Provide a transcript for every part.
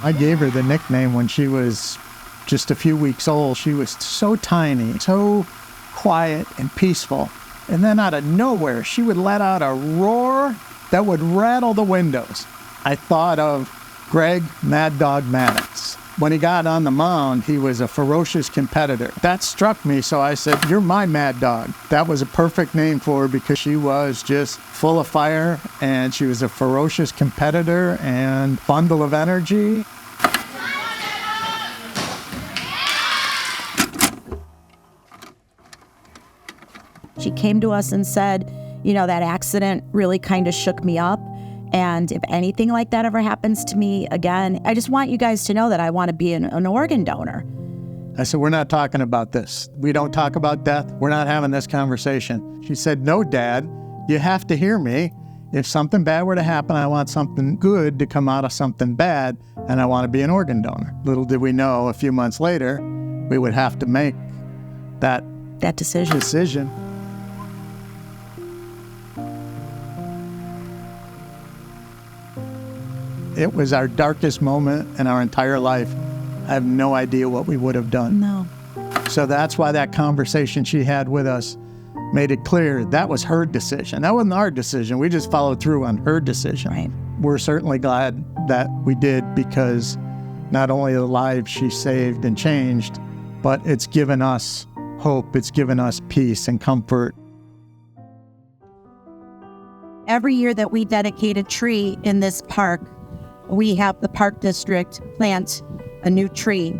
I gave her the nickname when she was just a few weeks old. She was so tiny, so quiet and peaceful. And then out of nowhere, she would let out a roar that would rattle the windows. I thought of Greg Maddog Maddox. When he got on the mound, he was a ferocious competitor. That struck me, so I said, "You're my mad dog." That was a perfect name for her because she was just full of fire, and she was a ferocious competitor and bundle of energy. She came to us and said, that accident really kind of shook me up. And if anything like that ever happens to me again, I just want you guys to know that I want to be an organ donor. I said, "We're not talking about this. We don't talk about death. We're not having this conversation." She said, "No, Dad, you have to hear me. If something bad were to happen, I want something good to come out of something bad, and I want to be an organ donor." Little did we know, a few months later, we would have to make that decision. It was our darkest moment in our entire life. I have no idea what we would have done. No. So that's why that conversation she had with us made it clear that was her decision. That wasn't our decision. We just followed through on her decision. Right. We're certainly glad that we did, because not only the lives she saved and changed, but it's given us hope. It's given us peace and comfort. Every year that we dedicate a tree in this park, we have the park district plant a new tree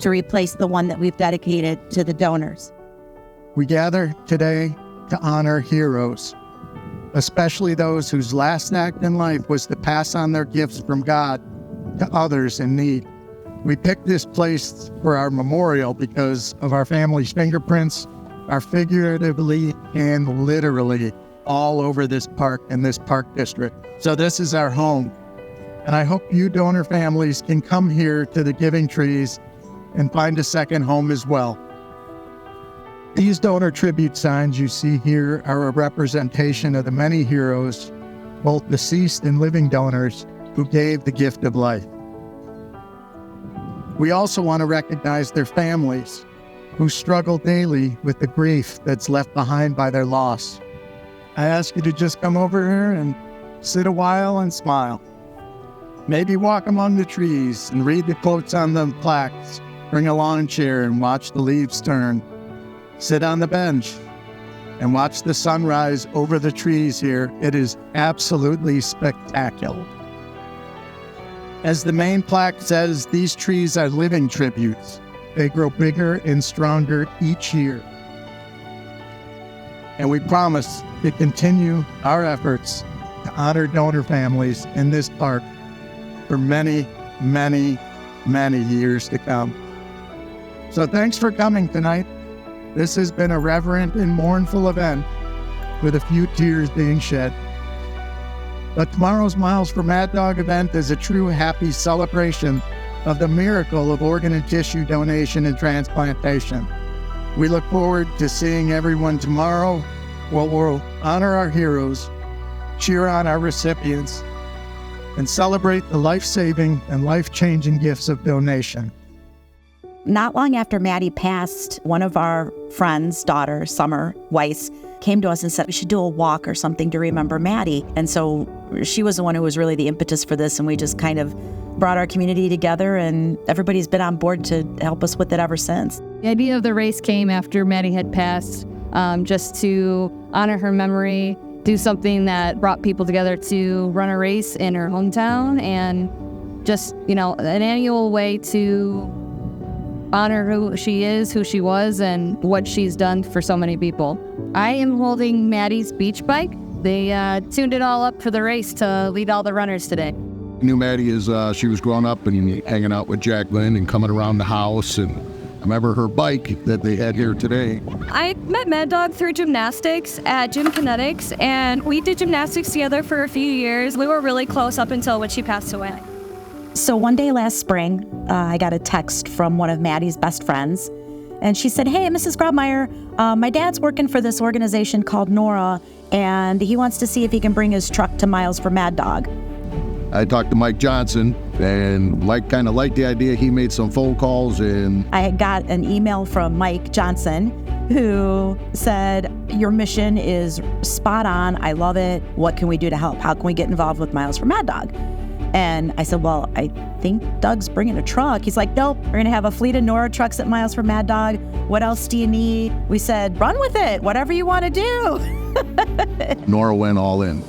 to replace the one that we've dedicated to the donors. We gather today to honor heroes, especially those whose last act in life was to pass on their gifts from God to others in need. We picked this place for our memorial because of our family's fingerprints are figuratively and literally all over this park and this park district. So this is our home. And I hope you donor families can come here to the Giving Trees and find a second home as well. These donor tribute signs you see here are a representation of the many heroes, both deceased and living donors, who gave the gift of life. We also want to recognize their families who struggle daily with the grief that's left behind by their loss. I ask you to just come over here and sit a while and smile. Maybe walk among the trees and read the quotes on the plaques. Bring a lawn chair and watch the leaves turn. Sit on the bench and watch the sunrise over the trees here. It is absolutely spectacular. As the main plaque says, these trees are living tributes. They grow bigger and stronger each year. And we promise to continue our efforts to honor donor families in this park for many, many, many years to come. So thanks for coming tonight. This has been a reverent and mournful event with a few tears being shed. But tomorrow's Miles for Maddog event is a true happy celebration of the miracle of organ and tissue donation and transplantation. We look forward to seeing everyone tomorrow. We'll honor our heroes, cheer on our recipients, and celebrate the life-saving and life-changing gifts of donation. Not long after Maddie passed, one of our friends' daughter, Summer Weiss, came to us and said we should do a walk or something to remember Maddie. And so she was the one who was really the impetus for this, and we just kind of brought our community together, and everybody's been on board to help us with it ever since. The idea of the race came after Maddie had passed, just to honor her memory, do something that brought people together to run a race in her hometown, and just, an annual way to honor who she is, who she was, and what she's done for so many people. I am holding Maddie's beach bike. They tuned it all up for the race to lead all the runners today. I knew Maddie as she was growing up and hanging out with Jacqueline and coming around the house, and I remember her bike that they had here today. I met Maddog through gymnastics at Gym Kinetics, and we did gymnastics together for a few years. We were really close up until when she passed away. So one day last spring, I got a text from one of Maddie's best friends, and she said, "Hey, Mrs. Grobmeyer, my dad's working for this organization called NORA, and he wants to see if he can bring his truck to Miles for Maddog." I talked to Mike Johnson, and kind of liked the idea. He made some phone calls, and I got an email from Mike Johnson who said, your mission is spot on. I love it. What can we do to help? How can we get involved with Miles for Maddog? And I said, well, I think Doug's bringing a truck. He's like, nope, we're going to have a fleet of NORA trucks at Miles for Maddog. What else do you need? We said, run with it, whatever you want to do. NORA went all in.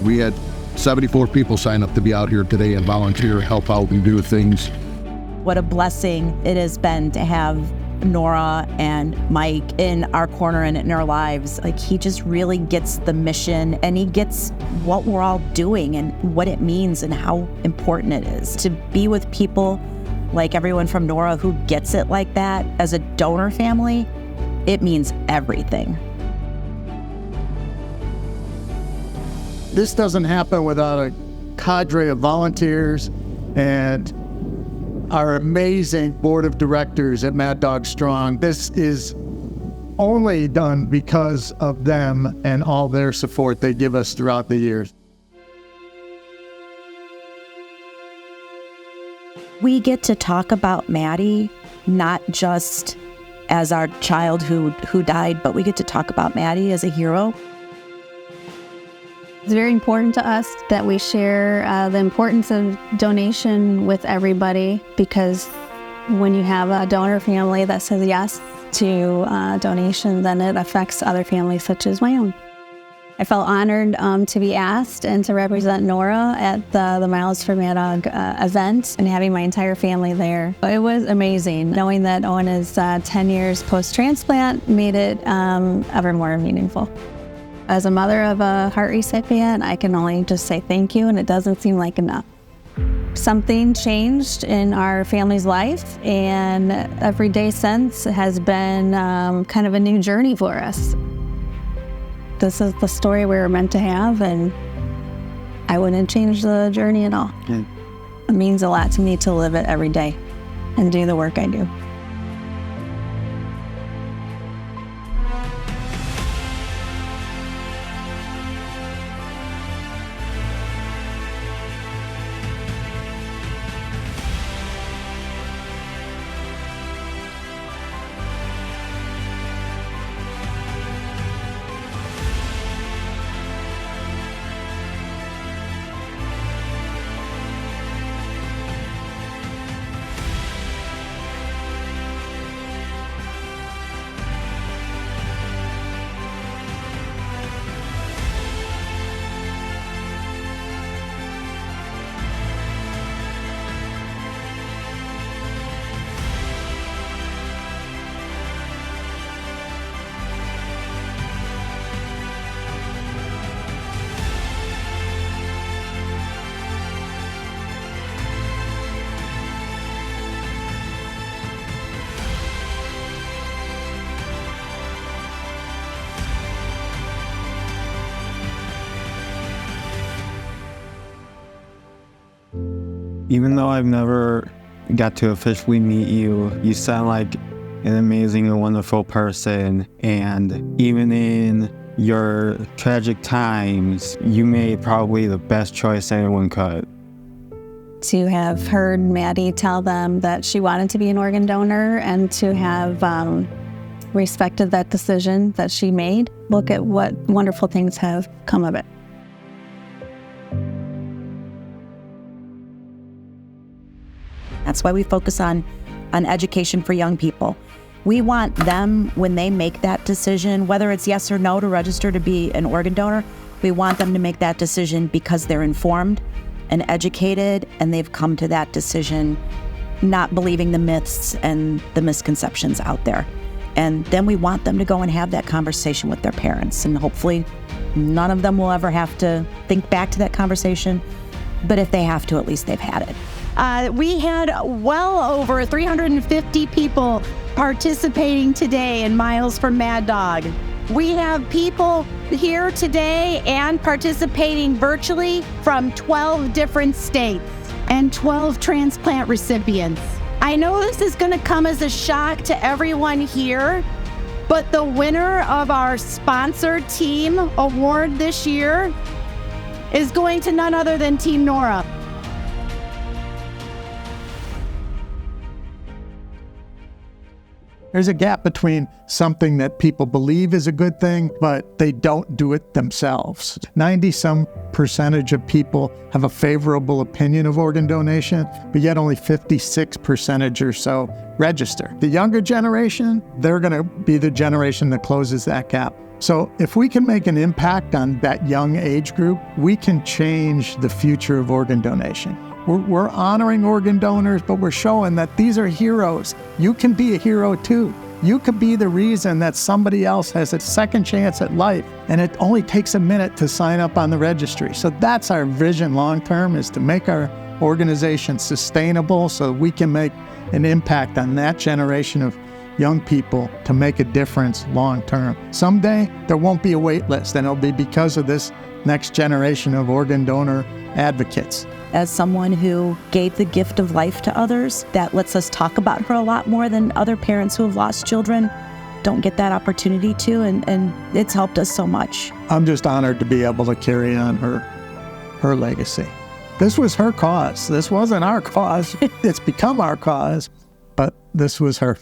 We had 74 people sign up to be out here today and volunteer, help out and do things. What a blessing it has been to have NORA and Mike in our corner and in our lives. Like, he just really gets the mission, and he gets what we're all doing and what it means and how important it is to be with people like everyone from NORA who gets it like that. As a donor family, it means everything. This doesn't happen without a cadre of volunteers and our amazing board of directors at Maddog Strong. This is only done because of them and all their support they give us throughout the years. We get to talk about Maddie, not just as our child who died, but we get to talk about Maddie as a hero. It's very important to us that we share the importance of donation with everybody, because when you have a donor family that says yes to donation, then it affects other families such as my own. I felt honored to be asked and to represent NORA at the Miles for Maddog event and having my entire family there. It was amazing. Knowing that Owen is 10 years post-transplant made it ever more meaningful. As a mother of a heart recipient, I can only just say thank you, and it doesn't seem like enough. Something changed in our family's life, and every day since has been kind of a new journey for us. This is the story we were meant to have, and I wouldn't change the journey at all. Yeah. It means a lot to me to live it every day and do the work I do. Even though I've never got to officially meet you, you sound like an amazing and wonderful person. And even in your tragic times, you made probably the best choice anyone could. To have heard Maddie tell them that she wanted to be an organ donor and to have respected that decision that she made, look at what wonderful things have come of it. That's why we focus on education for young people. We want them, when they make that decision, whether it's yes or no to register to be an organ donor, we want them to make that decision because they're informed and educated, and they've come to that decision not believing the myths and the misconceptions out there. And then we want them to go and have that conversation with their parents, and hopefully none of them will ever have to think back to that conversation, but if they have to, at least they've had it. We had well over 350 people participating today in Miles for Maddog. We have people here today and participating virtually from 12 different states and 12 transplant recipients. I know this is going to come as a shock to everyone here, but the winner of our sponsor team award this year is going to none other than Team NORA. There's a gap between something that people believe is a good thing, but they don't do it themselves. 90% of people have a favorable opinion of organ donation, but yet only 56% or so register. The younger generation, they're going to be the generation that closes that gap. So if we can make an impact on that young age group, we can change the future of organ donation. We're honoring organ donors, but we're showing that these are heroes. You can be a hero too. You could be the reason that somebody else has a second chance at life, and it only takes a minute to sign up on the registry. So that's our vision long-term, is to make our organization sustainable so we can make an impact on that generation of young people to make a difference long-term. Someday, there won't be a wait list, and it'll be because of this next generation of organ donor advocates. As someone who gave the gift of life to others, that lets us talk about her a lot more than other parents who have lost children don't get that opportunity to, and it's helped us so much. I'm just honored to be able to carry on her legacy. This was her cause. This wasn't our cause. It's become our cause, but this was her.